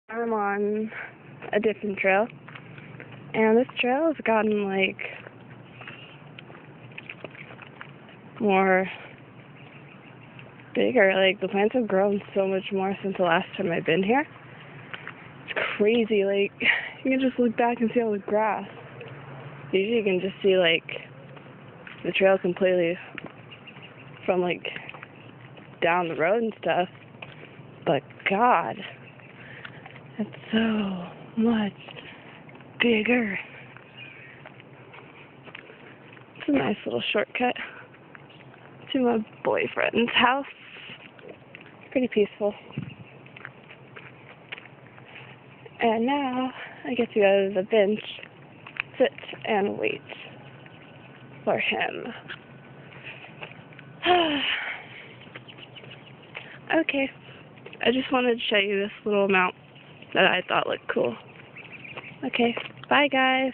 I'm on a different trail, and this trail has gotten, like, more bigger. Like, the plants have grown so much more since the last time I've been here. It's crazy. Like, you can just look back and see all the grass. Usually you can just see, like, the trail completely from, like, down the road and stuff. But God, it's so much bigger. It's a nice little shortcut to my boyfriend's house. Pretty peaceful. And now I get to go to the bench, sit and wait for him. Okay, I just wanted to show you this little mount that I thought looked cool. Okay, bye guys.